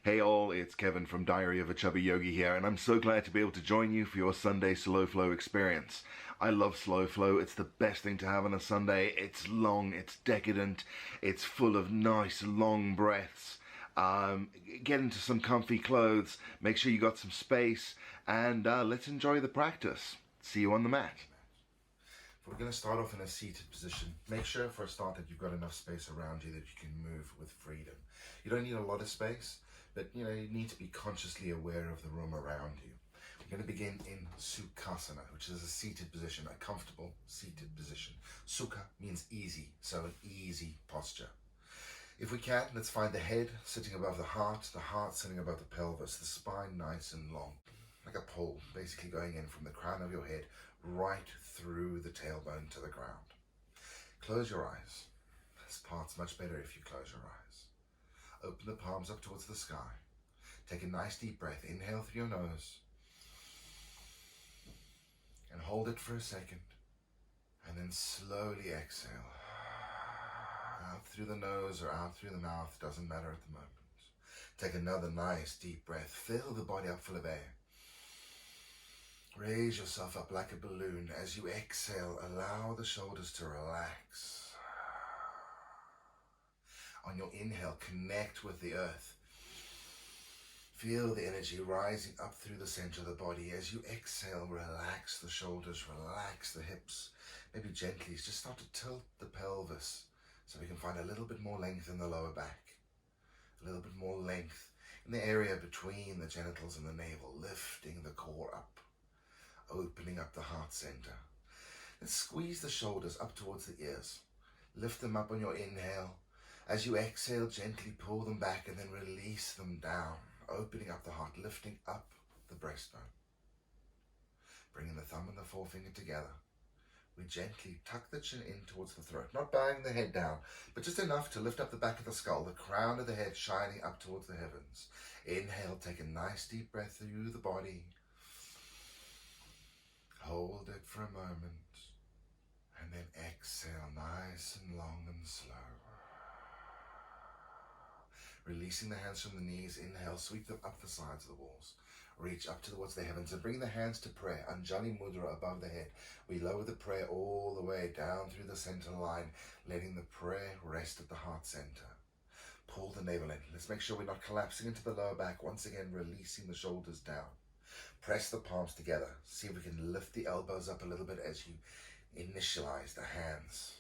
Hey all, it's Kevin from Diary of a Chubby Yogi here, and I'm so glad to be able to join you for your Sunday slow flow experience. I love slow flow. It's the best thing to have on a Sunday. It's long, it's decadent, it's full of nice long breaths. Get into some comfy clothes, make sure you got some space, and let's enjoy the practice. See you on the mat. We're going to start off in a seated position. Make sure for a start that you've got enough space around you that you can move with freedom. You don't need a lot of space, but you need to be consciously aware of the room around you. We're going to begin in Sukhasana, which is a seated position, a comfortable seated position. Sukha means easy, so an easy posture. If we can, let's find the head sitting above the heart sitting above the pelvis, the spine nice and long, like a pole, basically going in from the crown of your head right through the tailbone to the ground. Close your eyes. This part's much better if you close your eyes. Open the palms up towards the sky. Take a nice deep breath. Inhale through your nose. And hold it for a second. And then slowly exhale. Out through the nose or out through the mouth, doesn't matter at the moment. Take another nice deep breath. Fill the body up full of air. Raise yourself up like a balloon. As you exhale, allow the shoulders to relax. On your inhale, connect with the earth. Feel the energy rising up through the center of the body. As you exhale, relax the shoulders, relax the hips. Maybe gently just start to tilt the pelvis so we can find a little bit more length in the lower back. A little bit more length in the area between the genitals and the navel, lifting the core up, opening up the heart center. And squeeze the shoulders up towards the ears. Lift them up on your inhale. As you exhale, gently pull them back and then release them down, opening up the heart, lifting up the breastbone. Bringing the thumb and the forefinger together. We gently tuck the chin in towards the throat, not bowing the head down, but just enough to lift up the back of the skull, the crown of the head shining up towards the heavens. Inhale, take a nice deep breath through the body. Hold it for a moment, and then exhale nice and long and slow. Releasing the hands from the knees, inhale, sweep them up the sides of the walls. Reach up towards the heavens and bring the hands to prayer, Anjali Mudra above the head. We lower the prayer all the way down through the center line, letting the prayer rest at the heart center. Pull the navel in. Let's make sure we're not collapsing into the lower back. Once again, releasing the shoulders down. Press the palms together. See if we can lift the elbows up a little bit as you initialize the hands.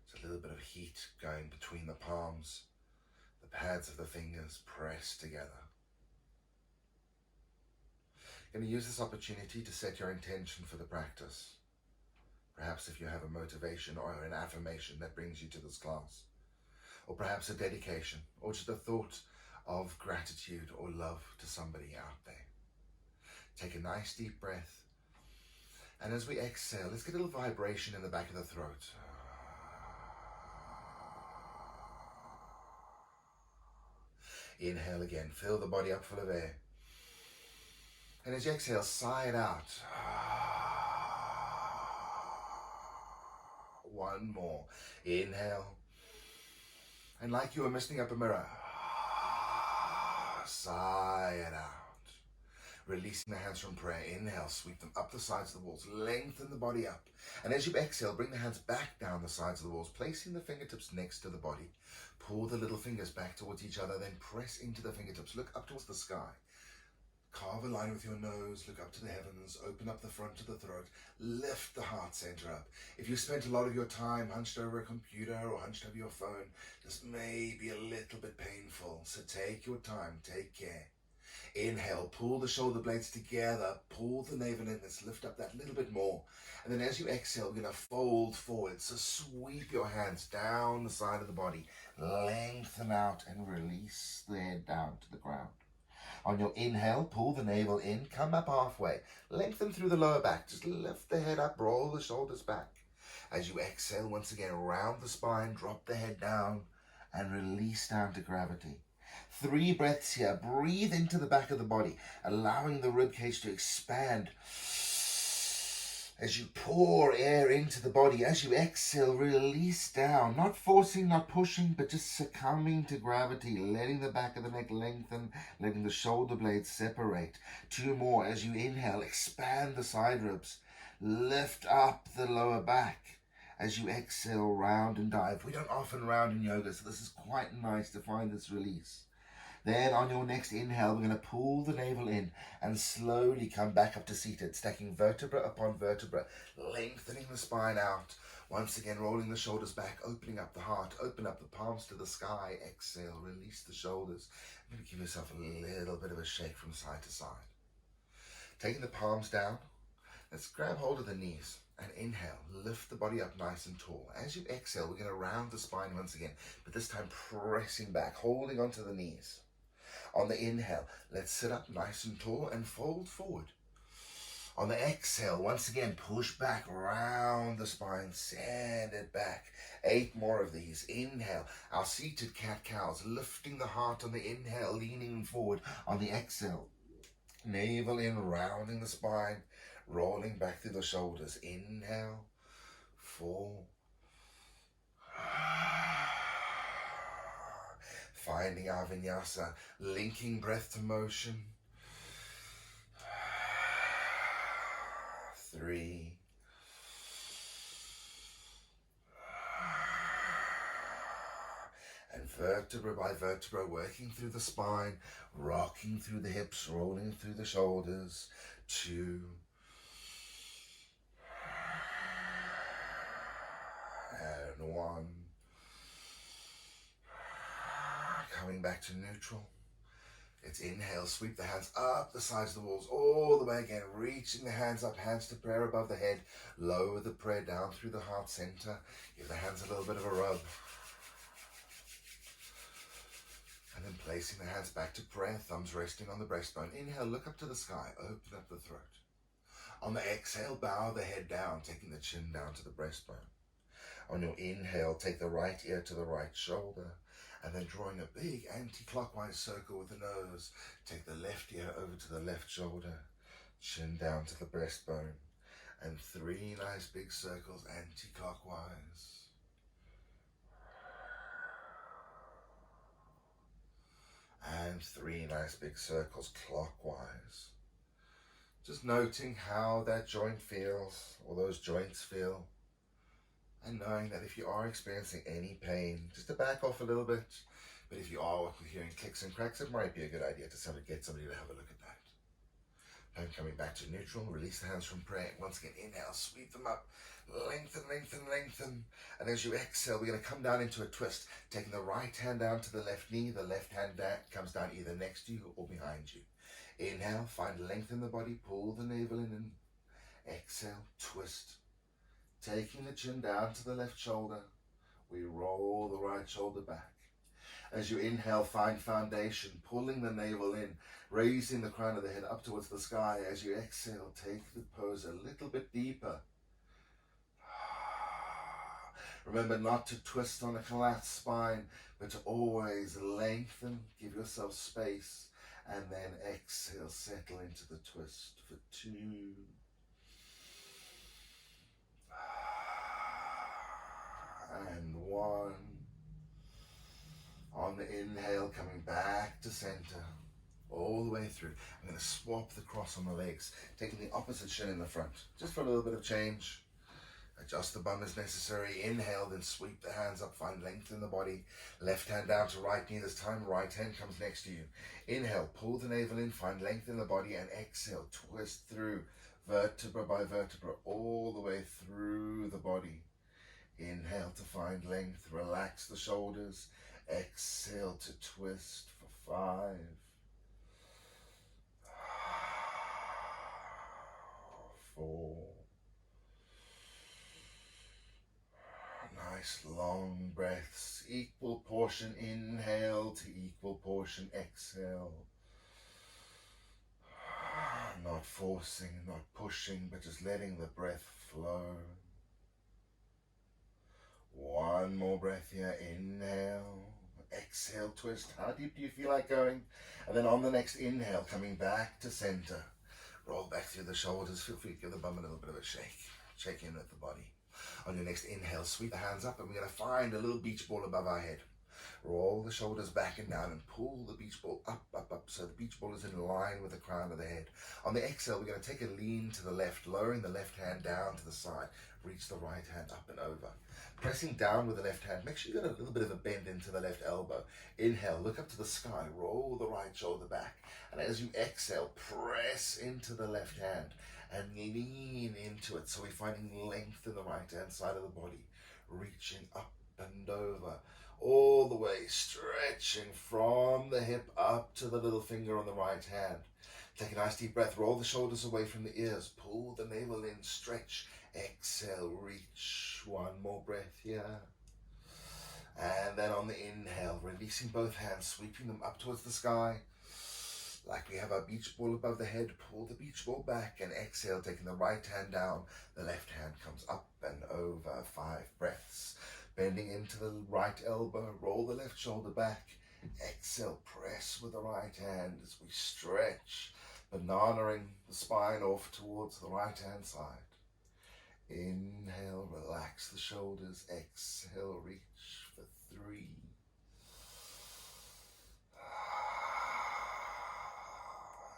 There's a little bit of heat going between the palms. The pads of the fingers press together. You're going to use this opportunity to set your intention for the practice. Perhaps if you have a motivation or an affirmation that brings you to this class. Or perhaps a dedication, or just a thought of gratitude or love to somebody out there. Take a nice deep breath. And as we exhale, let's get a little vibration in the back of the throat. Inhale again, fill the body up full of air. And as you exhale, sigh it out. One more. Inhale. And like you were misting up a mirror, sigh it out. Releasing the hands from prayer. Inhale, sweep them up the sides of the walls. Lengthen the body up. And as you exhale, bring the hands back down the sides of the walls, placing the fingertips next to the body. Pull the little fingers back towards each other, then press into the fingertips. Look up towards the sky. Carve a line with your nose, look up to the heavens, open up the front of the throat, lift the heart center up. If you spent a lot of your time hunched over a computer or hunched over your phone, this may be a little bit painful, so take your time, take care. Inhale, pull the shoulder blades together, pull the navel in, let's lift up that little bit more. And then as you exhale, we're going to fold forward. So sweep your hands down the side of the body, lengthen out and release the head down to the ground. On your inhale, pull the navel in, come up halfway, lengthen through the lower back, just lift the head up, roll the shoulders back. As you exhale, once again, round the spine, drop the head down and release down to gravity. 3 breaths here. Breathe into the back of the body, allowing the rib cage to expand As you pour air into the body, as you exhale, release down. Not forcing, not pushing, but just succumbing to gravity, letting the back of the neck lengthen, letting the shoulder blades separate. 2 more. As you inhale, expand the side ribs. Lift up the lower back. As you exhale, round and dive. We don't often round in yoga, so this is quite nice to find this release. Then on your next inhale, we're going to pull the navel in and slowly come back up to seated, stacking vertebra upon vertebra, lengthening the spine out. Once again, rolling the shoulders back, opening up the heart, open up the palms to the sky. Exhale, release the shoulders. I'm going to give yourself a little bit of a shake from side to side. Taking the palms down, let's grab hold of the knees and inhale. Lift the body up nice and tall. As you exhale, we're going to round the spine once again, but this time pressing back, holding onto the knees. On the inhale, let's sit up nice and tall and fold forward. On the exhale, once again, push back, round the spine, send it back. 8 more of these. Inhale, our seated cat-cows, lifting the heart on the inhale, leaning forward. On the exhale, navel in, rounding the spine, rolling back through the shoulders. Inhale, 4. Finding our vinyasa, linking breath to motion. 3. And vertebra by vertebra, working through the spine, rocking through the hips, rolling through the shoulders. 2. And 1. Coming back to neutral. It's inhale, sweep the hands up the sides of the walls, all the way again, reaching the hands up, hands to prayer above the head. Lower the prayer down through the heart center. Give the hands a little bit of a rub. And then placing the hands back to prayer, thumbs resting on the breastbone. Inhale, look up to the sky, open up the throat. On the exhale, bow the head down, taking the chin down to the breastbone. On your inhale, take the right ear to the right shoulder. And then drawing a big anti-clockwise circle with the nose. Take the left ear over to the left shoulder, chin down to the breastbone, and 3 nice big circles anti-clockwise. And 3 nice big circles clockwise. Just noting how that joint feels, or those joints feel. And knowing that if you are experiencing any pain, just to back off a little bit. But if you are hearing clicks and cracks, it might be a good idea to get somebody to have a look at that. And coming back to neutral, release the hands from prayer. Once again, inhale, sweep them up, lengthen, lengthen, lengthen. And as you exhale, we're going to come down into a twist, taking the right hand down to the left knee. The left hand comes down either next to you or behind you. Inhale, find length in the body, pull the navel in, and exhale, twist. Taking the chin down to the left shoulder, we roll the right shoulder back. As you inhale, find foundation, pulling the navel in, raising the crown of the head up towards the sky. As you exhale, take the pose a little bit deeper. Remember not to twist on a collapsed spine, but to always lengthen, give yourself space, and then exhale, settle into the twist for 2. And 1. On the inhale, coming back to center, all the way through. I'm going to swap the cross on the legs, taking the opposite shin in the front, just for a little bit of change. Adjust the bum as necessary. Inhale, then sweep the hands up, find length in the body. Left hand down to right knee this time, right hand comes next to you. Inhale, pull the navel in, find length in the body, and exhale, twist through, vertebra by vertebra, all the way through the body. Inhale to find length, relax the shoulders. Exhale to twist for 5. 4. Nice long breaths, equal portion inhale to equal portion exhale. Not forcing, not pushing, but just letting the breath flow. 1 more breath here, inhale, exhale, twist. How deep do you feel like going? And then on the next inhale, coming back to center, Roll back through the shoulders. Feel free to give the bum a little bit of a shake. Shake in with the body. On your next inhale, sweep the hands up, and we're going to find a little beach ball above our head. Roll the shoulders back and down and pull the beach ball up, up, up, so the beach ball is in line with the crown of the head. On the exhale, we're going to take a lean to the left, lowering the left hand down to the side. Reach the right hand up and over. Pressing down with the left hand, make sure you got a little bit of a bend into the left elbow. Inhale, look up to the sky, roll the right shoulder back. And as you exhale, press into the left hand and lean into it. So we're finding length in the right hand side of the body, reaching up and over, all the way, stretching from the hip up to the little finger on the right hand. Take a nice deep breath, roll the shoulders away from the ears, pull the navel in, stretch, exhale, reach. One more breath here. And then on the inhale, releasing both hands, sweeping them up towards the sky. Like we have our beach ball above the head, pull the beach ball back and exhale, taking the right hand down. The left hand comes up and over, 5 breaths. Bending into the right elbow, roll the left shoulder back. Exhale, press with the right hand as we stretch, bananaing the spine off towards the right hand side. Inhale, relax the shoulders. Exhale, reach for 3.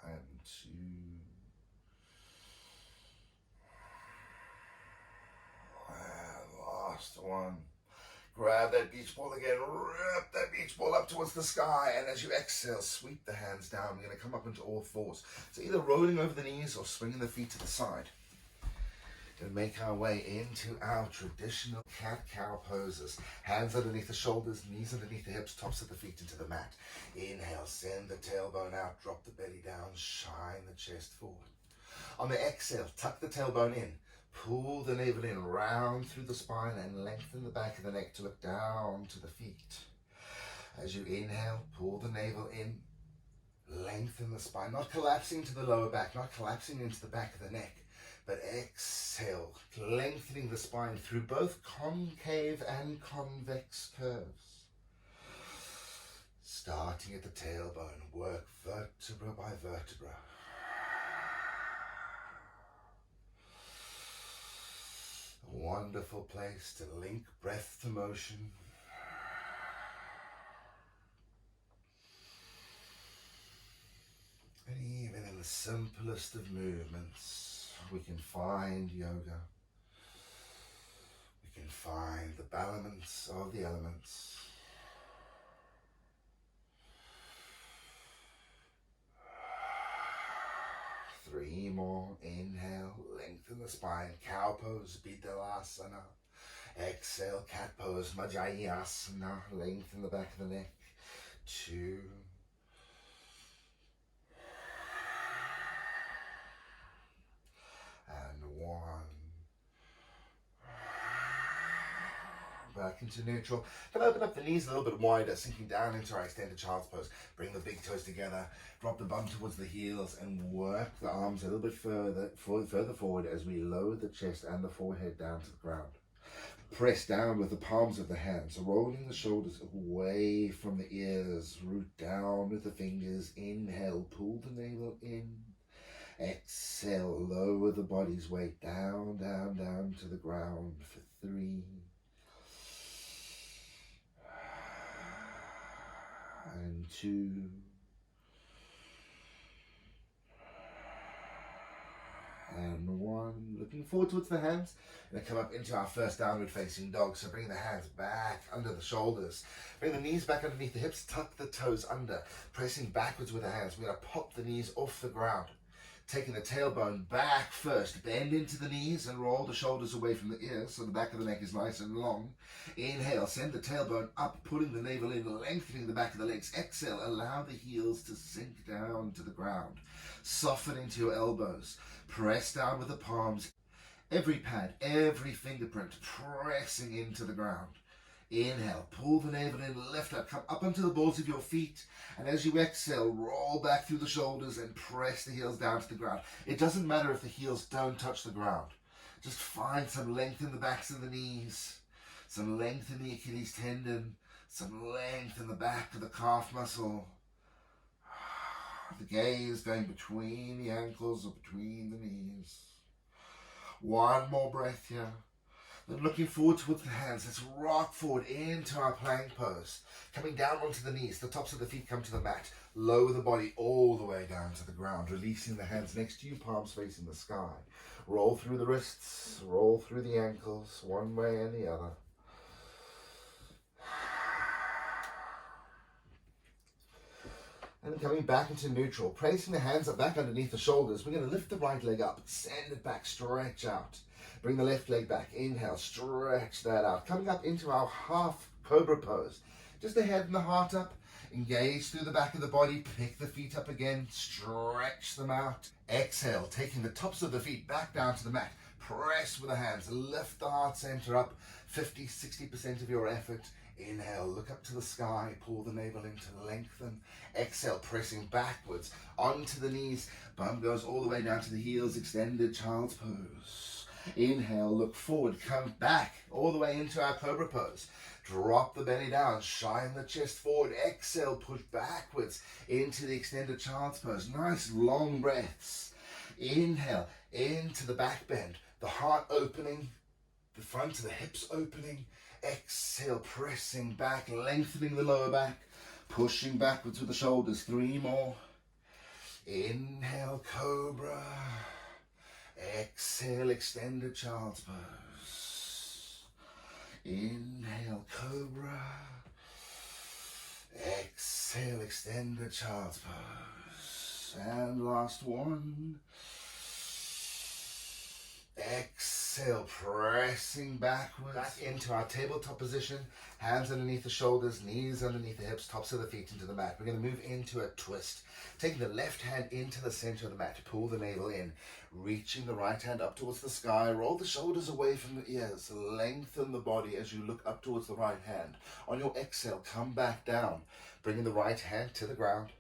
And 2. And last one. Grab that beach ball again, rip that beach ball up towards the sky, and as you exhale, sweep the hands down. We're going to come up into all fours. So either rolling over the knees or swinging the feet to the side. Going to make our way into our traditional cat-cow poses. Hands underneath the shoulders, knees underneath the hips, tops of the feet into the mat. Inhale, send the tailbone out, drop the belly down, shine the chest forward. On the exhale, tuck the tailbone in. Pull the navel in, round through the spine and lengthen the back of the neck to look down to the feet. As you inhale, pull the navel in, lengthen the spine, not collapsing to the lower back, not collapsing into the back of the neck, but exhale, lengthening the spine through both concave and convex curves. Starting at the tailbone, work vertebra by vertebra. A wonderful place to link breath to motion. And even in the simplest of movements, we can find yoga. We can find the balance of the elements. Three more. Inhale, lengthen the spine. Cow pose, Vinyasa. Exhale, cat pose, Majayasana. Lengthen the back of the neck. 2. And 1. Back into neutral. Then open up the knees a little bit wider, sinking down into our extended child's pose. Bring the big toes together, drop the bum towards the heels, and work the arms a little bit further forward as we lower the chest and the forehead down to the ground. Press down with the palms of the hands, rolling the shoulders away from the ears. Root down with the fingers. Inhale, pull the navel in. Exhale, lower the body's weight down, down, down to the ground for 3. And 2. And 1. Looking forward towards the hands. Going to come up into our first downward facing dog. So bring the hands back under the shoulders. Bring the knees back underneath the hips. Tuck the toes under. Pressing backwards with the hands. We're going to pop the knees off the ground. Taking the tailbone back first. Bend into the knees and roll the shoulders away from the ears so the back of the neck is nice and long. Inhale, send the tailbone up, pulling the navel in, lengthening the back of the legs. Exhale, allow the heels to sink down to the ground. Soften into your elbows. Press down with the palms. Every pad, every fingerprint pressing into the ground. Inhale, pull the navel in, lift up, come up onto the balls of your feet. And as you exhale, roll back through the shoulders and press the heels down to the ground. It doesn't matter if the heels don't touch the ground. Just find some length in the backs of the knees, some length in the Achilles tendon, some length in the back of the calf muscle. The gaze going between the ankles or between the knees. One more breath here. Then looking forward towards the hands. Let's rock forward into our plank pose. Coming down onto the knees. The tops of the feet come to the mat. Lower the body all the way down to the ground. Releasing the hands next to you, palms facing the sky. Roll through the wrists. Roll through the ankles, one way and the other. And coming back into neutral, placing the hands up back underneath the shoulders. We're going to lift the right leg up, send it back, stretch out. Bring the left leg back, inhale, stretch that out. Coming up into our half Cobra pose. Just the head and the heart up, engage through the back of the body, pick the feet up again, stretch them out. Exhale, taking the tops of the feet back down to the mat. Press with the hands, lift the heart center up, 50-60% of your effort. Inhale, look up to the sky, pull the navel in to lengthen. Exhale, pressing backwards onto the knees. Bum goes all the way down to the heels, extended child's pose. Inhale, look forward, come back all the way into our Cobra pose. Drop the belly down, shine the chest forward. Exhale, push backwards into the extended child's pose. Nice long breaths. Inhale, into the back bend, the heart opening, the front of the hips opening. Exhale, pressing back, lengthening the lower back, pushing backwards with the shoulders. 3 more. Inhale, Cobra. Exhale, extended child's pose. Inhale, Cobra. Exhale, extended child's pose. And last one. Exhale, pressing backwards back into our tabletop position. Hands underneath the shoulders, knees underneath the hips, tops of the feet into the mat. We're going to move into a twist. Taking the left hand into the center of the mat. Pull the navel in. Reaching the right hand up towards the sky. Roll the shoulders away from the ears. Lengthen the body as you look up towards the right hand. On your exhale, come back down. Bringing the right hand to the ground.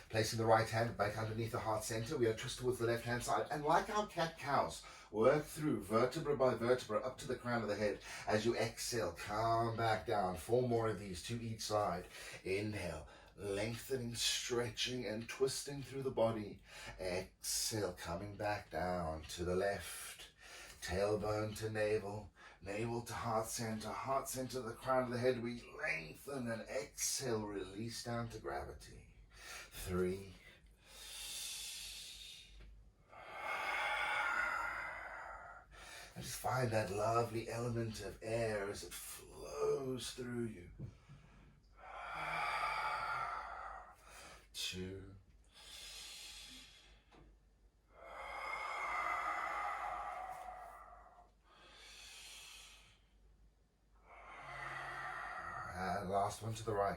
Placing the right hand back underneath the heart center. We are twist towards the left hand side. And like our cat-cows, work through vertebra by vertebra up to the crown of the head. As you exhale, come back down. 4 more of these to each side. Inhale, lengthening, stretching, and twisting through the body. Exhale, coming back down to the left. Tailbone to navel. Navel to heart center to the crown of the head. We lengthen and exhale, release down to gravity. 3. And just find that lovely element of air as it flows through you. 2. And last one to the right.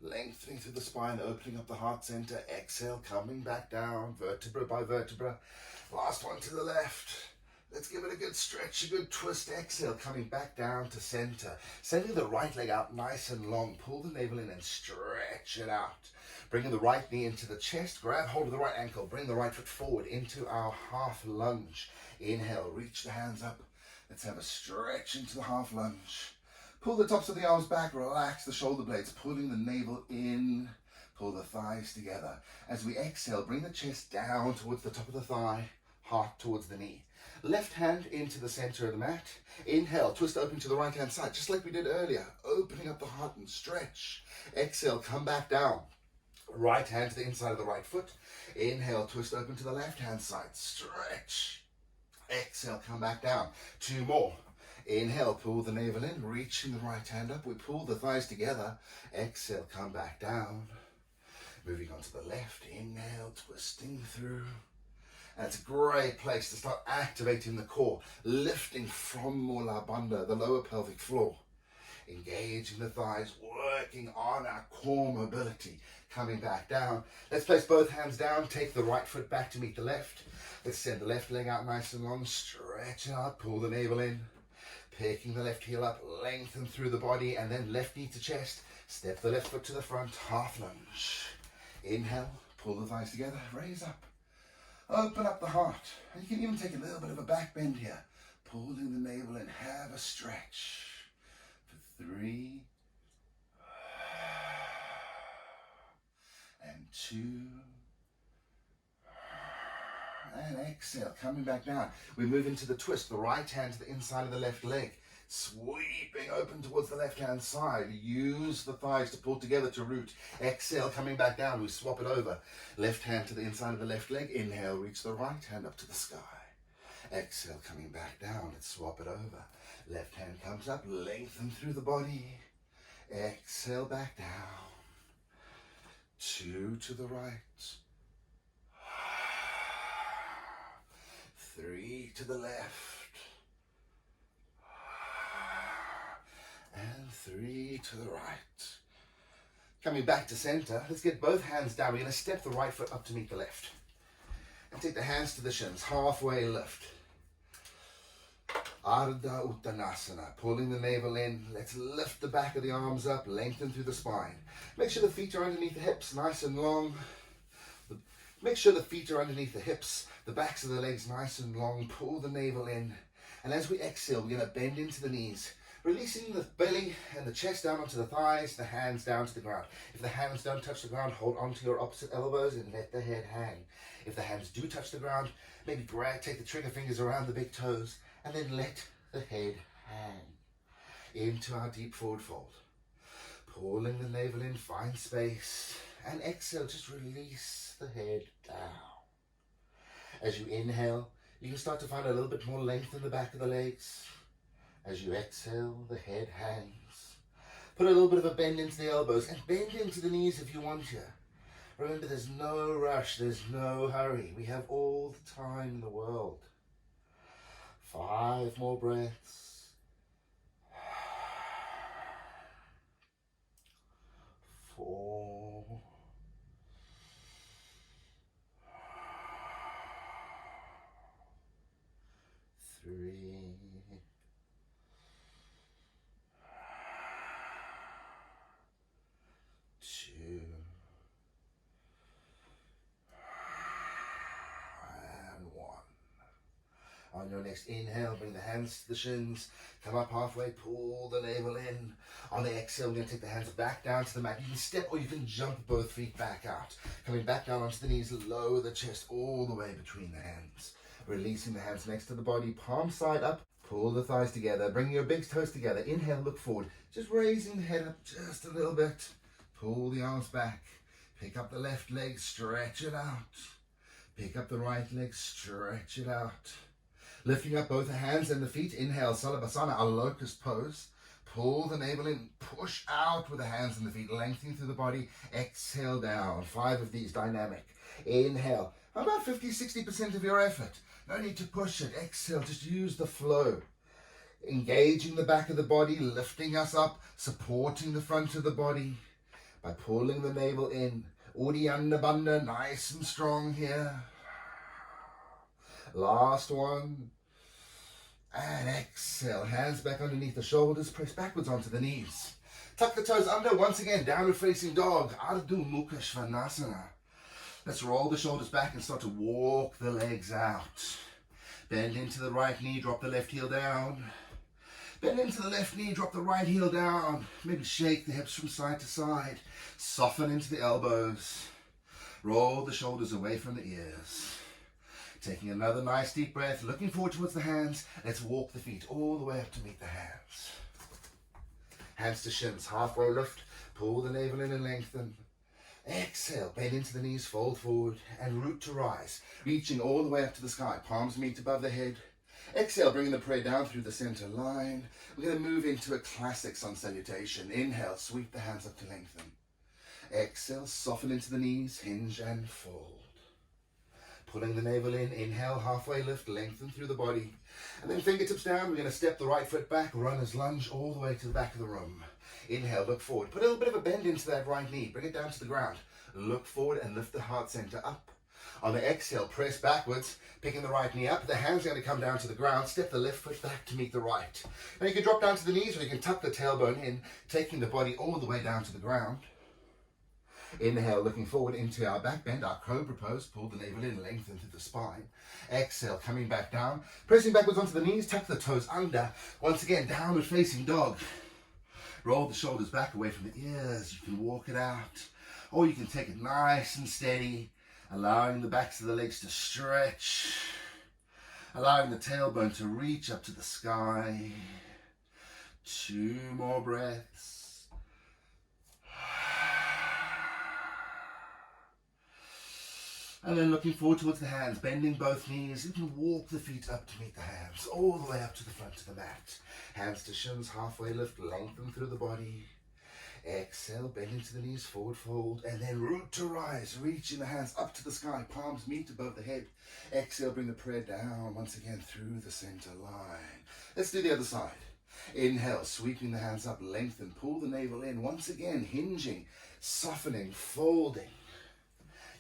Lengthening through the spine, opening up the heart center. Exhale, coming back down, vertebra by vertebra. Last one to the left. Let's give it a good stretch, a good twist. Exhale, coming back down to center. Sending the right leg out nice and long. Pull the navel in and stretch it out. Bringing the right knee into the chest. Grab hold of the right ankle. Bring the right foot forward into our half lunge. Inhale, reach the hands up. Let's have a stretch into the half lunge. Pull the tops of the arms back, relax the shoulder blades, pulling the navel in, pull the thighs together. As we exhale, bring the chest down towards the top of the thigh, heart towards the knee. Left hand into the center of the mat. Inhale, twist open to the right hand side, just like we did earlier, opening up the heart and stretch. Exhale, come back down. Right hand to the inside of the right foot. Inhale, twist open to the left hand side, stretch. Exhale, come back down. 2 more. Inhale, pull the navel in, reaching the right hand up. We pull the thighs together. Exhale, come back down. Moving on to the left. Inhale, twisting through. And it's a great place to start activating the core, lifting from Mula Bandha, the lower pelvic floor. Engaging the thighs, working on our core mobility. Coming back down. Let's place both hands down. Take the right foot back to meet the left. Let's send the left leg out nice and long. Stretch out, pull the navel in. Picking the left heel up, lengthen through the body, and then left knee to chest. Step the left foot to the front, half lunge. Inhale, pull the thighs together, raise up. Open up the heart. And you can even take a little bit of a back bend here. Pulling the navel in, have a stretch. For 3. And 2. And exhale, coming back down. We move into the twist, the right hand to the inside of the left leg. Sweeping open towards the left-hand side. Use the thighs to pull together to root. Exhale, coming back down. We swap it over. Left hand to the inside of the left leg. Inhale, reach the right hand up to the sky. Exhale, coming back down. Let's swap it over. Left hand comes up, lengthen through the body. Exhale, back down. 2 to the right. 3 to the left. And 3 to the right. Coming back to center, let's get both hands down. We're going to step the right foot up to meet the left. And take the hands to the shins, halfway lift. Ardha Uttanasana, pulling the navel in. Let's lift the back of the arms up, lengthen through the spine. Make sure the feet are underneath the hips, nice and long. Make sure the feet are underneath the hips, the backs of the legs nice and long. Pull the navel in. And as we exhale, we're going to bend into the knees. Releasing the belly and the chest down onto the thighs, the hands down to the ground. If the hands don't touch the ground, hold onto your opposite elbows and let the head hang. If the hands do touch the ground, maybe take the trigger fingers around the big toes and then let the head hang into our deep forward fold. Pulling the navel in, find space, and exhale, just release the head down. As you inhale, you can start to find a little bit more length in the back of the legs. As you exhale, the head hangs. Put a little bit of a bend into the elbows and bend into the knees if you want to. Remember, there's no rush, there's no hurry. We have all the time in the world. 5 more breaths. 4. 3. 2. And 1. On your next inhale, bring the hands to the shins, come up halfway, pull the navel in. On the exhale, we're going to take the hands back down to the mat. You can step or you can jump both feet back out. Coming back down onto the knees, lower the chest all the way between the hands. Releasing the hands next to the body, palm side up, pull the thighs together, bring your big toes together. Inhale, look forward, just raising the head up just a little bit. Pull the arms back, pick up the left leg, stretch it out. Pick up the right leg, stretch it out. Lifting up both the hands and the feet, inhale, Salutation, a locust pose. Pull the navel in, push out with the hands and the feet, lengthening through the body. Exhale down, 5 of these, dynamic. Inhale, about 50-60% of your effort. No need to push it. Exhale, just use the flow. Engaging the back of the body, lifting us up, supporting the front of the body by pulling the navel in. Uddiyana Bandha, nice and strong here. Last one. And exhale, hands back underneath the shoulders, press backwards onto the knees. Tuck the toes under, once again, downward facing dog, Ardha Mukha Svanasana. Let's roll the shoulders back and start to walk the legs out. Bend into the right knee, drop the left heel down. Bend into the left knee, drop the right heel down. Maybe shake the hips from side to side. Soften into the elbows. Roll the shoulders away from the ears. Taking another nice deep breath, looking forward towards the hands. Let's walk the feet all the way up to meet the hands. Hands to shins, halfway lift. Pull the navel in and lengthen. Exhale, bend into the knees, fold forward, and root to rise. Reaching all the way up to the sky, palms meet above the head. Exhale, bringing the prayer down through the center line. We're going to move into a classic sun salutation. Inhale, sweep the hands up to lengthen. Exhale, soften into the knees, hinge and fold. Pulling the navel in, inhale, halfway lift, lengthen through the body. And then fingertips down, we're going to step the right foot back, runner's lunge all the way to the back of the room. Inhale, look forward. Put a little bit of a bend into that right knee. Bring it down to the ground. Look forward and lift the heart center up. On the exhale, press backwards, picking the right knee up. The hands are going to come down to the ground. Step the left foot back to meet the right. Now you can drop down to the knees or you can tuck the tailbone in, taking the body all the way down to the ground. Inhale, looking forward into our back bend, our Cobra pose. Pull the navel in, lengthen through the spine. Exhale, coming back down. Pressing backwards onto the knees, tuck the toes under. Once again, downward facing dog. Roll the shoulders back away from the ears. You can walk it out. Or you can take it nice and steady. Allowing the backs of the legs to stretch. Allowing the tailbone to reach up to the sky. 2 more breaths. And then looking forward towards the hands, bending both knees. You can walk the feet up to meet the hands, all the way up to the front of the mat. Hands to shins, halfway lift, lengthen through the body. Exhale, bend into the knees, forward fold, and then root to rise, reaching the hands up to the sky, palms meet above the head. Exhale, bring the prayer down once again through the center line. Let's do the other side. Inhale, sweeping the hands up, lengthen, pull the navel in, once again, hinging, softening, folding.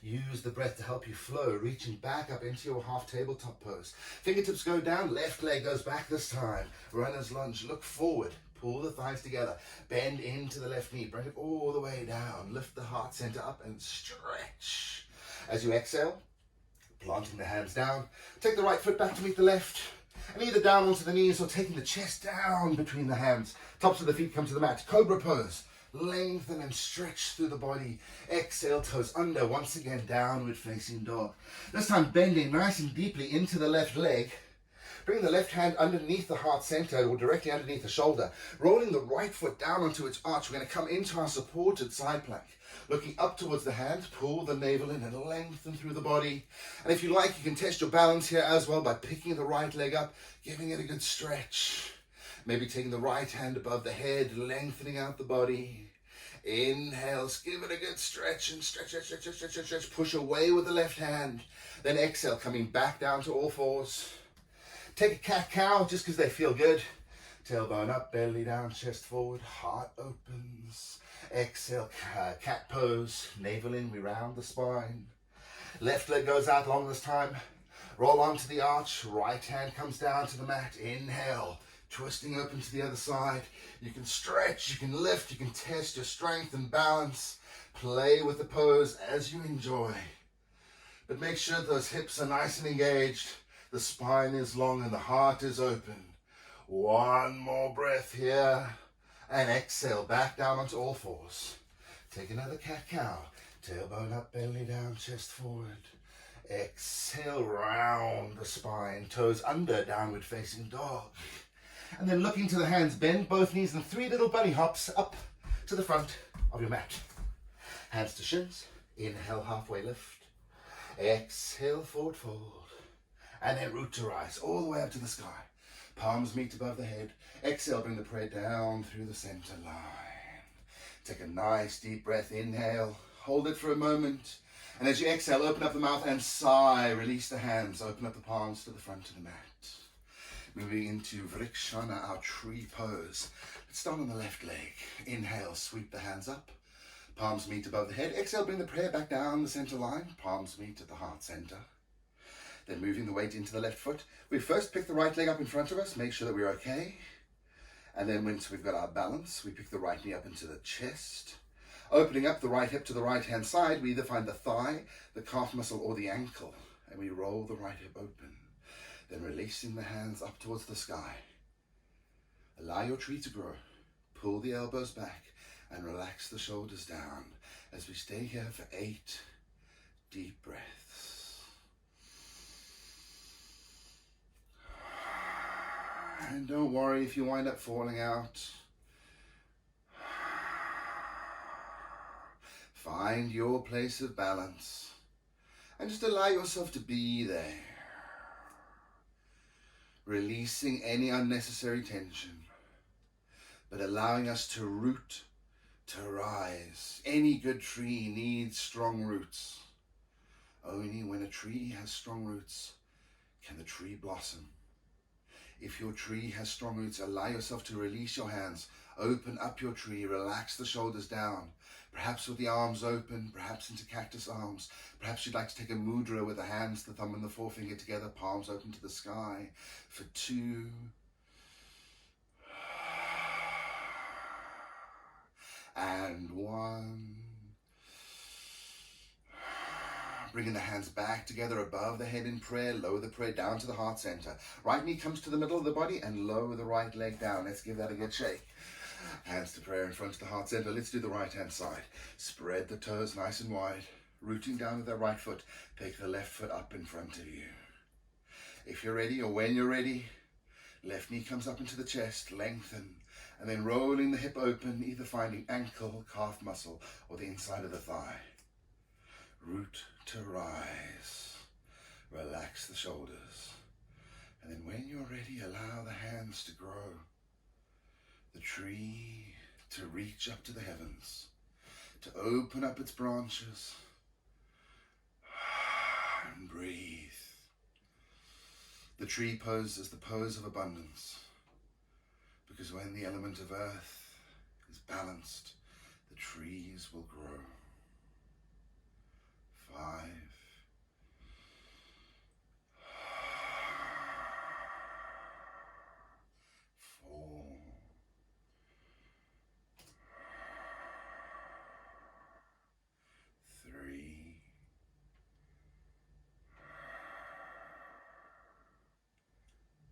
Use the breath to help you flow, reaching back up into your half tabletop pose. Fingertips go down, left leg goes back this time. Runner's lunge, look forward, pull the thighs together, bend into the left knee, bring it all the way down, lift the heart center up and stretch. As you exhale, planting the hands down, take the right foot back to meet the left, and either down onto the knees or taking the chest down between the hands. Tops of the feet come to the mat, Cobra pose. Lengthen and stretch through the body. Exhale, toes under. Once again, downward facing dog. This time bending nice and deeply into the left leg. Bring the left hand underneath the heart center or directly underneath the shoulder. Rolling the right foot down onto its arch. We're going to come into our supported side plank. Looking up towards the hand, pull the navel in and lengthen through the body. And if you like, you can test your balance here as well by picking the right leg up, giving it a good stretch. Maybe taking the right hand above the head, lengthening out the body. Inhale, give it a good stretch and stretch. Push away with the left hand. Then exhale, coming back down to all fours. Take a cat-cow just because they feel good. Tailbone up, belly down, chest forward, heart opens. Exhale, cat pose, navel in, we round the spine. Left leg goes out long this time. Roll onto the arch, right hand comes down to the mat. Inhale. Twisting open to the other side. You can stretch, you can lift, you can test your strength and balance. Play with the pose as you enjoy. But make sure those hips are nice and engaged. The spine is long and the heart is open. One more breath here. And exhale, back down onto all fours. Take another cat-cow. Tailbone up, belly down, chest forward. Exhale, round the spine. Toes under, downward facing dog. And then looking to the hands, bend both knees in 3 little bunny hops up to the front of your mat. Hands to shins. Inhale, halfway lift. Exhale, forward fold. And then root to rise, all the way up to the sky. Palms meet above the head. Exhale, bring the prayer down through the center line. Take a nice deep breath. Inhale, hold it for a moment. And as you exhale, open up the mouth and sigh. Release the hands, open up the palms to the front of the mat. Moving into Vrikshana, our tree pose. Let's start on the left leg. Inhale, sweep the hands up. Palms meet above the head. Exhale, bring the prayer back down the center line. Palms meet at the heart center. Then moving the weight into the left foot. We first pick the right leg up in front of us. Make sure that we're okay. And then once we've got our balance, we pick the right knee up into the chest. Opening up the right hip to the right hand side, we either find the thigh, the calf muscle, or the ankle. And we roll the right hip open. Then releasing the hands up towards the sky. Allow your tree to grow. Pull the elbows back and relax the shoulders down as we stay here for 8 deep breaths. And don't worry if you wind up falling out. Find your place of balance and just allow yourself to be there. Releasing any unnecessary tension, but allowing us to root, to rise. Any good tree needs strong roots. Only when a tree has strong roots can the tree blossom. If your tree has strong roots, allow yourself to release your hands, open up your tree, relax the shoulders down, perhaps with the arms open, perhaps into cactus arms. Perhaps you'd like to take a mudra with the hands, the thumb and the forefinger together, palms open to the sky for 2. And 1. Bringing the hands back together above the head in prayer. Lower the prayer down to the heart center. Right knee comes to the middle of the body and lower the right leg down. Let's give that a good shake. Hands to prayer in front of the heart center. Let's do the right hand side. Spread the toes nice and wide. Rooting down with that right foot, pick the left foot up in front of you. If you're ready, or when you're ready, left knee comes up into the chest, lengthen, and then rolling the hip open, either finding ankle, calf muscle, or the inside of the thigh. Root to rise. Relax the shoulders. And then when you're ready, allow the hands to grow. The tree to reach up to the heavens, to open up its branches, and breathe. The tree pose is the pose of abundance, because when the element of earth is balanced, the trees will grow. 5, 4, 3,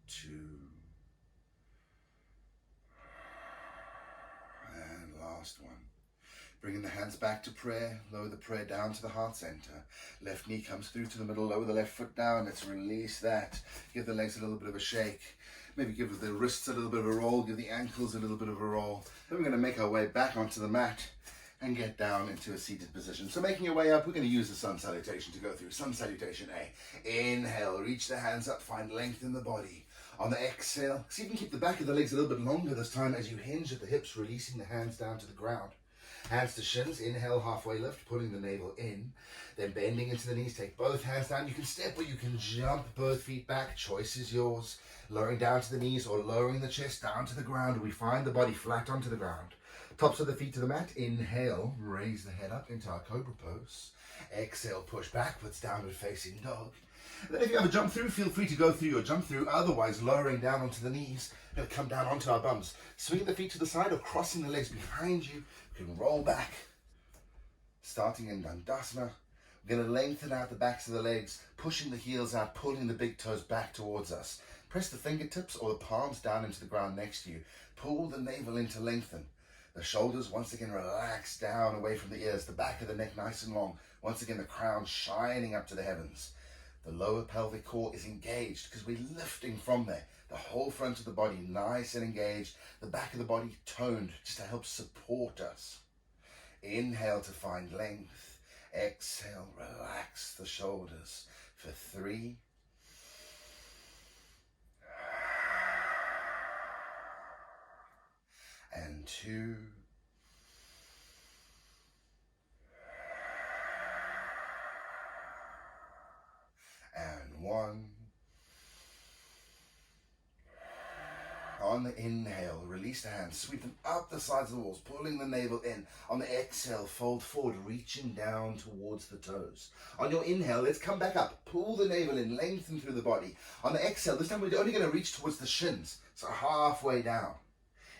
2, and last one. Bringing the hands back to prayer, lower the prayer down to the heart center. Left knee comes through to the middle, lower the left foot down. Let's release that. Give the legs a little bit of a shake. Maybe give the wrists a little bit of a roll, give the ankles a little bit of a roll. Then we're going to make our way back onto the mat and get down into a seated position. So making your way up, we're going to use the sun salutation to go through. Sun salutation A. Inhale, reach the hands up, find length in the body. On the exhale, see if you can keep the back of the legs a little bit longer this time as you hinge at the hips, releasing the hands down to the ground. Hands to shins, inhale, halfway lift, pulling the navel in, then bending into the knees, take both hands down. You can step or you can jump both feet back, choice is yours. Lowering down to the knees or lowering the chest down to the ground. We find the body flat onto the ground. Tops of the feet to the mat, inhale, raise the head up into our Cobra pose. Exhale, push backwards, downward facing dog. Then if you have a jump through, feel free to go through your jump through. Otherwise, lowering down onto the knees, we're going to come down onto our bums. Swinging the feet to the side or crossing the legs behind you. You can roll back. Starting in Dandasana, we're going to lengthen out the backs of the legs, pushing the heels out, pulling the big toes back towards us. Press the fingertips or the palms down into the ground next to you. Pull the navel in to lengthen. The shoulders, once again, relax down away from the ears. The back of the neck nice and long. Once again, the crown shining up to the heavens. The lower pelvic core is engaged because we're lifting from there. The whole front of the body nice and engaged. The back of the body toned just to help support us. Inhale to find length. Exhale, relax the shoulders for 3. And 2. And 1. On the inhale, release the hands, sweep them up the sides of the walls, pulling the navel in. On the exhale, fold forward, reaching down towards the toes. On your inhale, let's come back up. Pull the navel in, lengthen through the body. On the exhale, this time we're only going to reach towards the shins, so halfway down.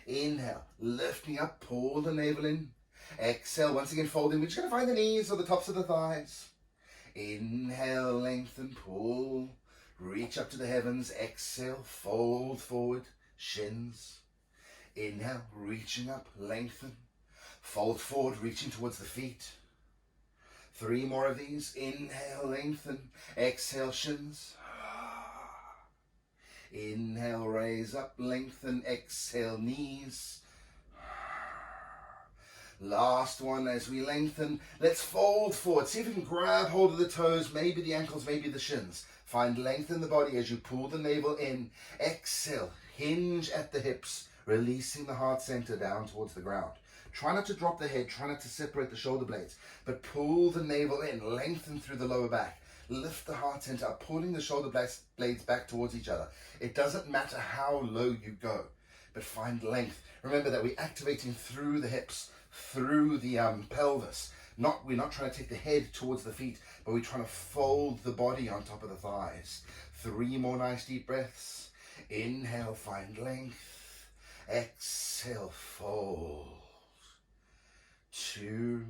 Inhale, lifting up, pull the navel in. Exhale, once again folding. We're just going to find the knees or the tops of the thighs. Inhale, lengthen, pull, reach up to the heavens. Exhale, fold forward, shins. Inhale, reaching up, lengthen, fold forward, reaching towards the feet. 3 more of these. Inhale, lengthen, exhale, shins. Inhale, raise up, lengthen, exhale, knees. Last one as we lengthen. Let's fold forward. See if you can grab hold of the toes, maybe the ankles, maybe the shins. Find length in the body as you pull the navel in. Exhale, hinge at the hips, releasing the heart center down towards the ground. Try not to drop the head, try not to separate the shoulder blades, but pull the navel in, lengthen through the lower back. Lift the heart center up, pulling the shoulder blades back towards each other. It doesn't matter how low you go, but find length. Remember that we're activating through the hips, through the pelvis. We're not trying to take the head towards the feet, but we're trying to fold the body on top of the thighs. 3 more nice deep breaths. Inhale, find length. Exhale, fold. 2.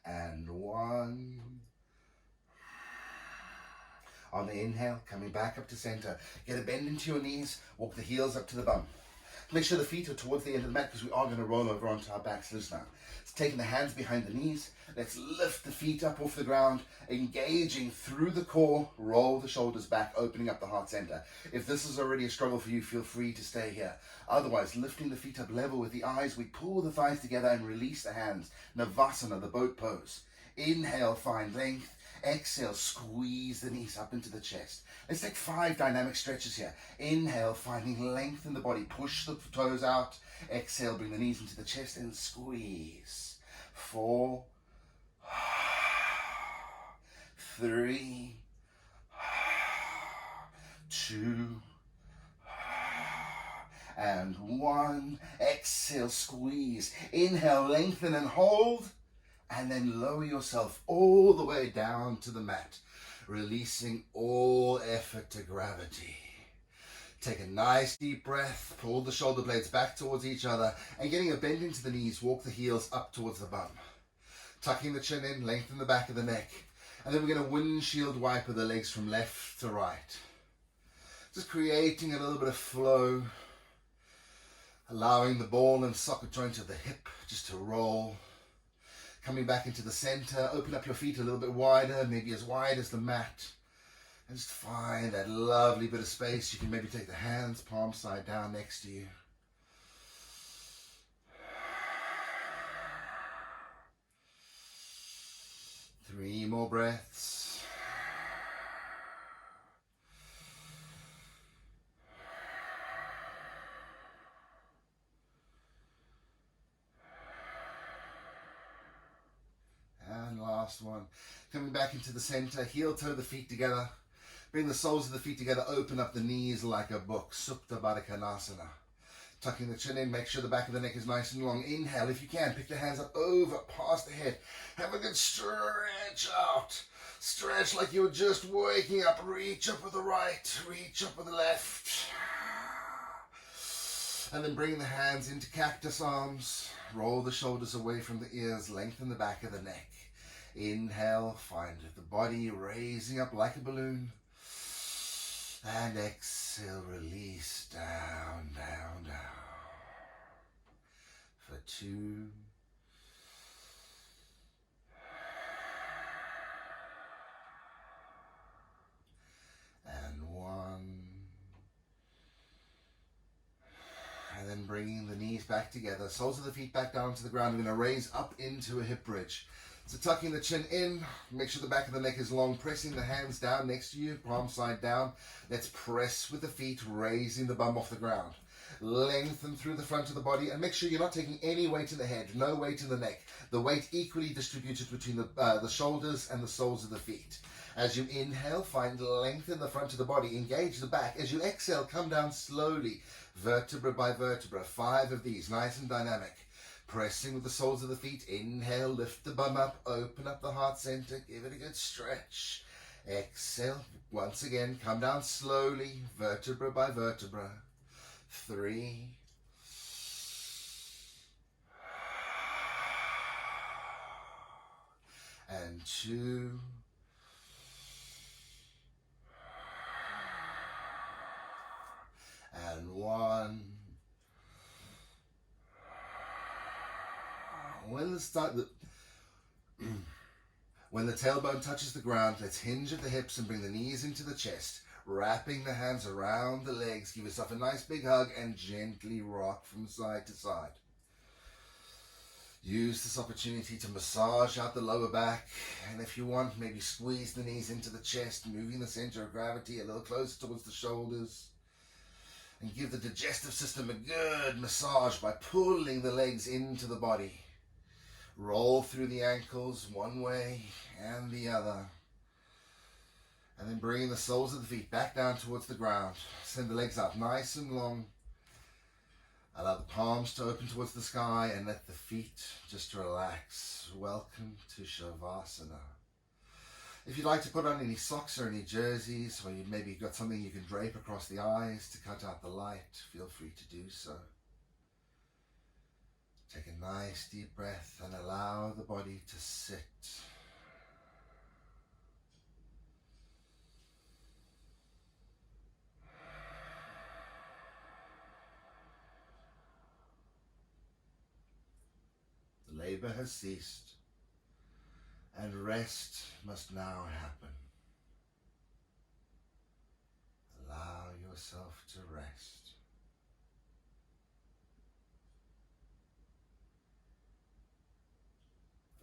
And 1. On the inhale, coming back up to center. Get a bend into your knees, walk the heels up to the bum. Make sure the feet are towards the end of the mat because we are going to roll over onto our backs loose now. So taking the hands behind the knees, let's lift the feet up off the ground, engaging through the core, roll the shoulders back, opening up the heart center. If this is already a struggle for you, feel free to stay here. Otherwise, lifting the feet up level with the eyes, we pull the thighs together and release the hands. Navasana, the boat pose. Inhale, find length. Exhale, squeeze the knees up into the chest. Let's take 5 dynamic stretches here. Inhale, finding length in the body. Push the toes out. Exhale, bring the knees into the chest and squeeze. 4, 3, 2, and 1. Exhale, squeeze. Inhale, lengthen and hold. And then lower yourself all the way down to the mat, releasing all effort to gravity. Take a nice deep breath, pull the shoulder blades back towards each other, and getting a bend into the knees, walk the heels up towards the bum. Tucking the chin in, lengthen the back of the neck, and then we're going to windshield wiper the legs from left to right. Just creating a little bit of flow, allowing the ball and socket joint of the hip just to roll. Coming back into the center, open up your feet a little bit wider, maybe as wide as the mat. And just find that lovely bit of space. You can maybe take the hands, palm side down next to you. Three more breaths. And last one. Coming back into the center, heel toe the feet together. Bring the soles of the feet together, open up the knees like a book. Supta Baddha Konasana. Tucking the chin in, make sure the back of the neck is nice and long. Inhale, if you can, pick the hands up over, past the head. Have a good stretch out. Stretch like you were just waking up. Reach up with the right, reach up with the left. And then bring the hands into cactus arms. Roll the shoulders away from the ears, lengthen the back of the neck. Inhale, find the body raising up like a balloon. And exhale, release down, down, down. For 2. And 1. And then bringing the knees back together, soles of the feet back down to the ground. We're going to raise up into a hip bridge. So tucking the chin in, make sure the back of the neck is long, pressing the hands down next to you, palm side down. Let's press with the feet, raising the bum off the ground. Lengthen through the front of the body and make sure you're not taking any weight in the head, no weight in the neck. The weight equally distributed between the shoulders and the soles of the feet. As you inhale, find length in the front of the body, engage the back. As you exhale, come down slowly, vertebra by vertebra. 5 of these, nice and dynamic. Pressing with the soles of the feet. Inhale, lift the bum up, open up the heart center, give it a good stretch. Exhale, once again, come down slowly, vertebra by vertebra. 3. And 2. And 1. When the tailbone touches the ground, let's hinge at the hips and bring the knees into the chest. Wrapping the hands around the legs, give yourself a nice big hug and gently rock from side to side. Use this opportunity to massage out the lower back, and if you want, maybe squeeze the knees into the chest, moving the center of gravity a little closer towards the shoulders. And give the digestive system a good massage by pulling the legs into the body. Roll through the ankles one way and the other. And then bringing the soles of the feet back down towards the ground. Send the legs up nice and long. Allow the palms to open towards the sky and let the feet just relax. Welcome to Shavasana. If you'd like to put on any socks or any jerseys, or you maybe got something you can drape across the eyes to cut out the light, feel free to do so. Take a nice deep breath and allow the body to sit. labor has ceased, and rest must now happen. Allow yourself to rest.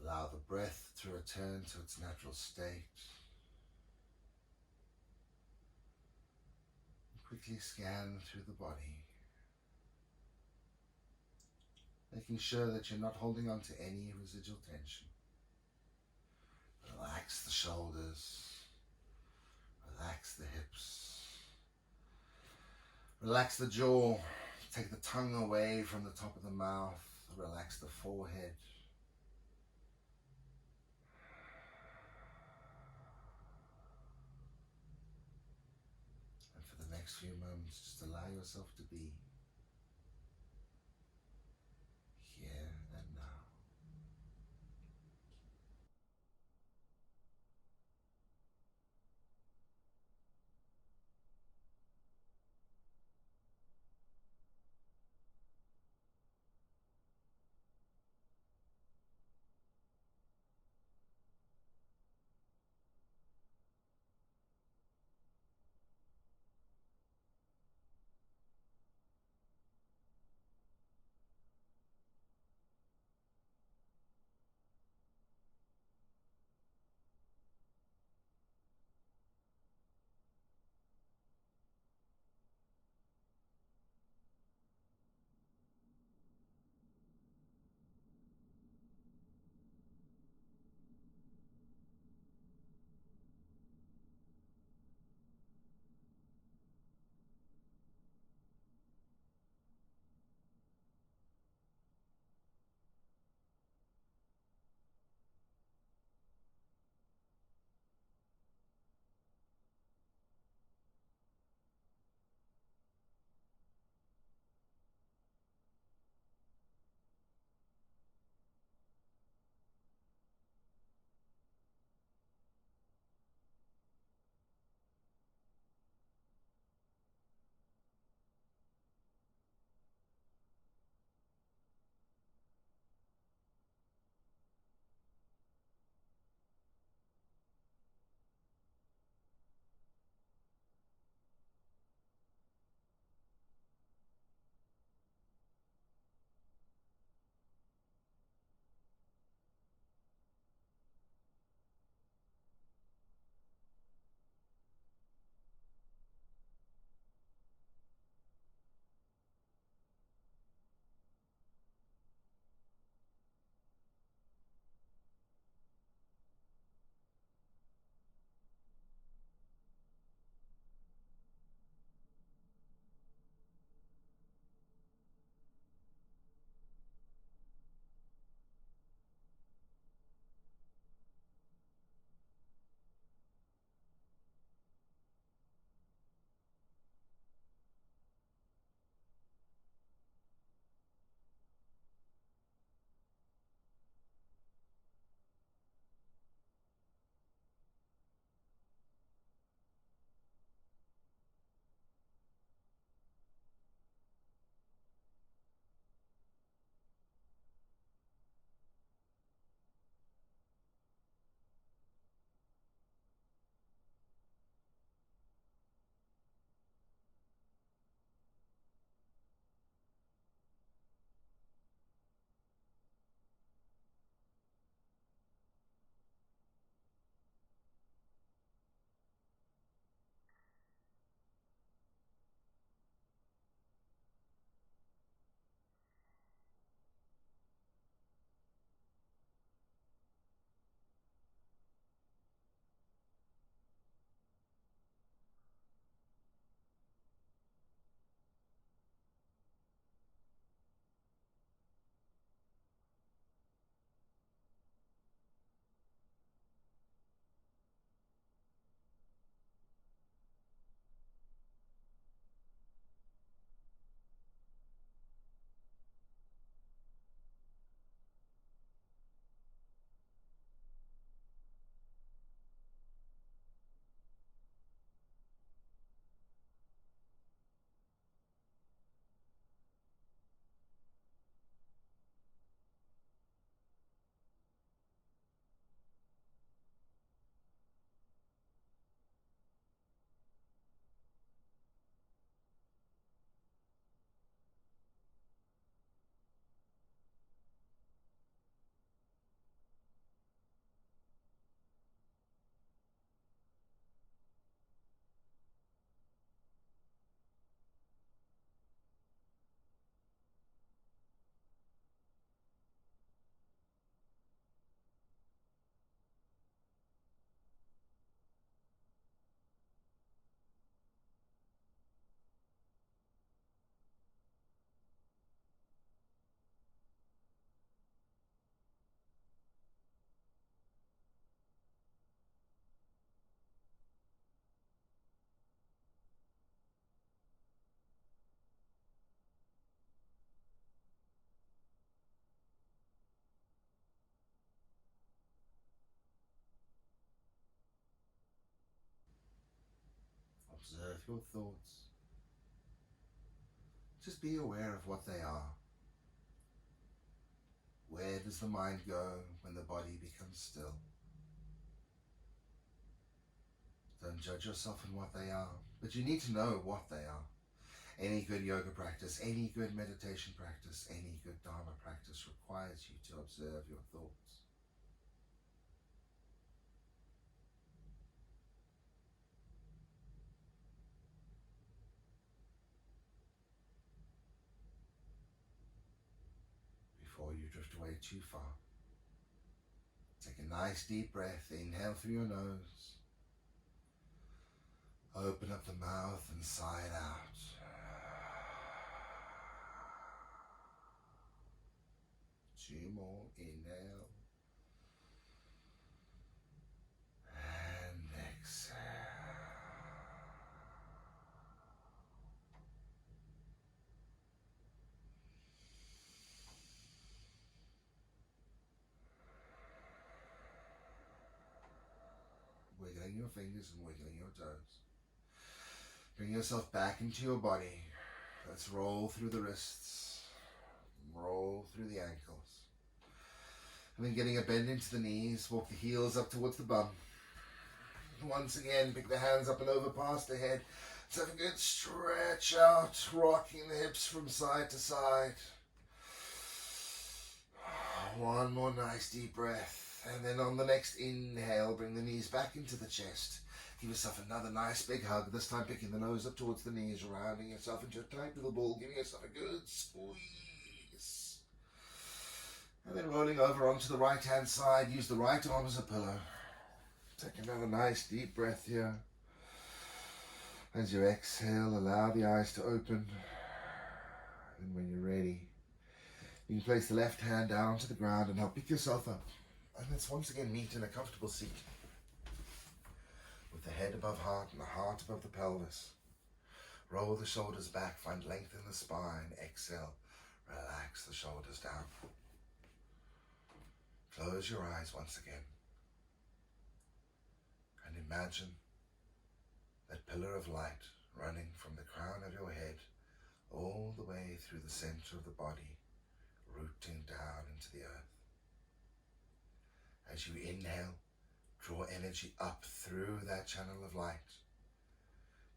Allow the breath to return to its natural state. Quickly scan through the body, making sure that you're not holding on to any residual tension. Relax the shoulders, relax the hips, relax the jaw, take the tongue away from the top of the mouth, relax the forehead. And for the next few moments, just allow yourself to be here and now. Observe your thoughts. Just be aware of what they are. Where does the mind go when the body becomes still? Don't judge yourself on what they are, but you need to know what they are. Any good yoga practice, any good meditation practice, any good Dharma practice requires you to observe your thoughts. Before you drift away too far, take a nice deep breath. Inhale through your nose. Open up the mouth and sigh it out. Two more. Inhale. And exhale. Wiggling your fingers and wiggling your toes. Bring yourself back into your body. Let's roll through the wrists. Roll through the ankles. And then getting a bend into the knees, walk the heels up towards the bum. Once again, pick the hands up and over past the head. Let's have a good stretch out, rocking the hips from side to side. One more nice deep breath. And then on the next inhale, bring the knees back into the chest. Give yourself another nice big hug, this time picking the nose up towards the knees, rounding yourself into a tight little ball, giving yourself a good squeeze. And then rolling over onto the right hand side, use the right arm as a pillow. Take another nice deep breath here. As you exhale, allow the eyes to open. And when you're ready, you can place the left hand down to the ground and help pick yourself up. And let's once again meet in a comfortable seat. With the head above heart and the heart above the pelvis. Roll the shoulders back, find length in the spine. Exhale, relax the shoulders down. Close your eyes once again. And imagine that pillar of light running from the crown of your head all the way through the center of the body, rooting down into the earth. As you inhale, draw energy up through that channel of light.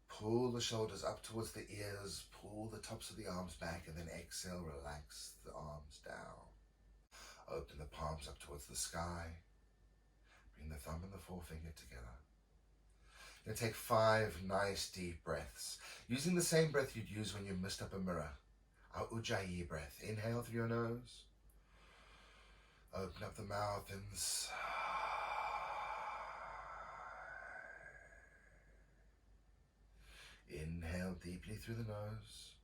Pull the shoulders up towards the ears, pull the tops of the arms back, and then exhale, relax the arms down. Open the palms up towards the sky. Bring the thumb and the forefinger together. You're going to take 5 nice deep breaths, using the same breath you'd use when you mist up a mirror. Our Ujjayi breath. Inhale through your nose. Open up the mouth and sigh. Inhale deeply through the nose.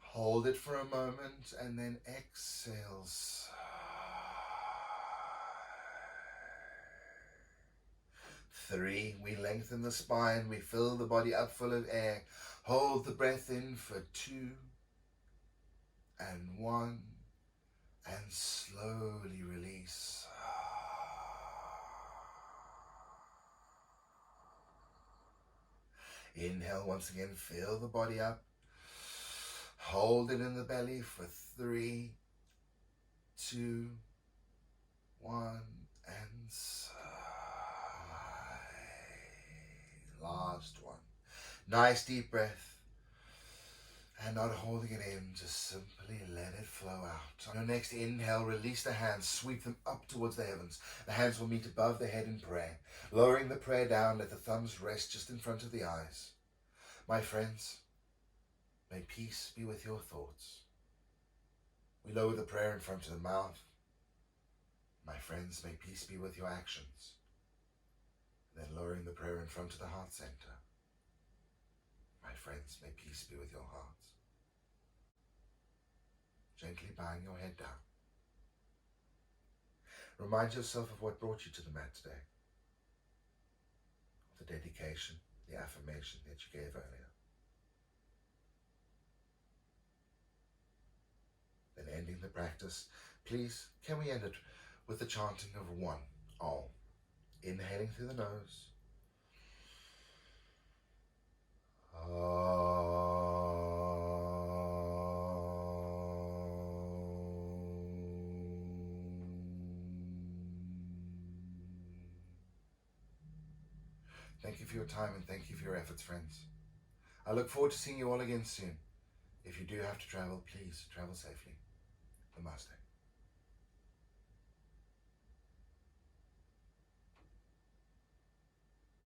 Hold it for a moment and then exhale. 3, we lengthen the spine, we fill the body up full of air. Hold the breath in for 2 and 1 and slowly release. Inhale once again, fill the body up. Hold it in the belly for 3, 2, 1 and sigh. Last one. Nice deep breath. And not holding it in, just simply let it flow out. On your next inhale, release the hands, sweep them up towards the heavens. The hands will meet above the head in prayer. Lowering the prayer down, let the thumbs rest just in front of the eyes. My friends, may peace be with your thoughts. We lower the prayer in front of the mouth. My friends, may peace be with your actions. Then lowering the prayer in front of the heart center. My friends, may peace be with your hearts. Gently bowing your head down. Remind yourself of what brought you to the mat today. The dedication, the affirmation that you gave earlier. Then ending the practice, please, can we end it with the chanting of 1 all. Inhaling through the nose. Thank you for your time and thank you for your efforts, friends. I look forward to seeing you all again soon. If you do have to travel, please travel safely. Namaste.